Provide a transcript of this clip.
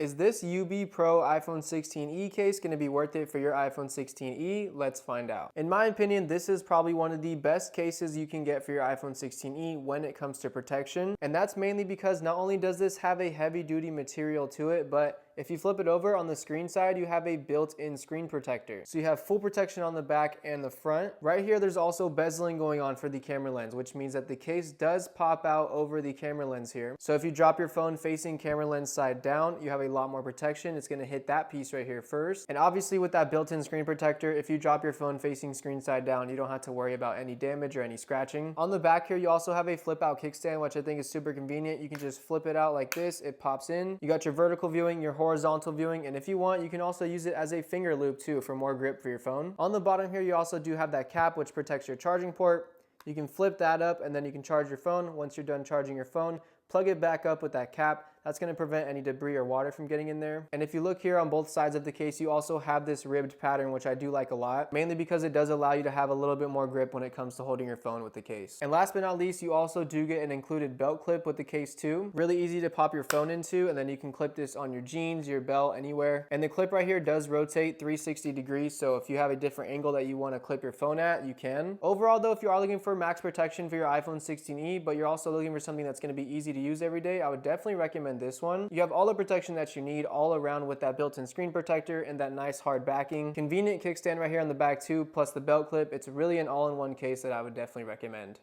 Is this UB Pro iPhone 16e case going to be worth it for your iPhone 16e? Let's find out. In my opinion, this is probably one of the best cases you can get for your iPhone 16e when it comes to protection. And that's mainly because not only does this have a heavy duty material to it, but if you flip it over on the screen side, you have a built-in screen protector. So you have full protection on the back and the front. Right here, there's also bezeling going on for the camera lens, which means that the case does pop out over the camera lens here. So if you drop your phone facing camera lens side down, you have a lot more protection. It's gonna hit that piece right here first. And obviously with that built-in screen protector, if you drop your phone facing screen side down, you don't have to worry about any damage or any scratching. On the back here, you also have a flip out kickstand, which I think is super convenient. You can just flip it out like this, it pops in. You got your vertical viewing, your horizontal viewing, and if you want, you can also use it as a finger loop too for more grip for your phone. On the bottom here, you also do have that cap, which protects your charging port. You can flip that up and then you can charge your phone. Once you're done charging your phone, plug it back up with that cap. That's going to prevent any debris or water from getting in there. And if you look here on both sides of the case, you also have this ribbed pattern, which I do like a lot, mainly because it does allow you to have a little bit more grip when it comes to holding your phone with the case. And last but not least, you also do get an included belt clip with the case too. Really easy to pop your phone into, and then you can clip this on your jeans, your belt, anywhere. And the clip right here does rotate 360 degrees, so if you have a different angle that you want to clip your phone at, you can. Overall though, if you are looking for max protection for your iPhone 16e, but you're also looking for something that's going to be easy to use every day, I would definitely recommend this one. You have all the protection that you need all around with that built-in screen protector and that nice hard backing. Convenient kickstand right here on the back too, plus the belt clip. It's really an all-in-one case that I would definitely recommend.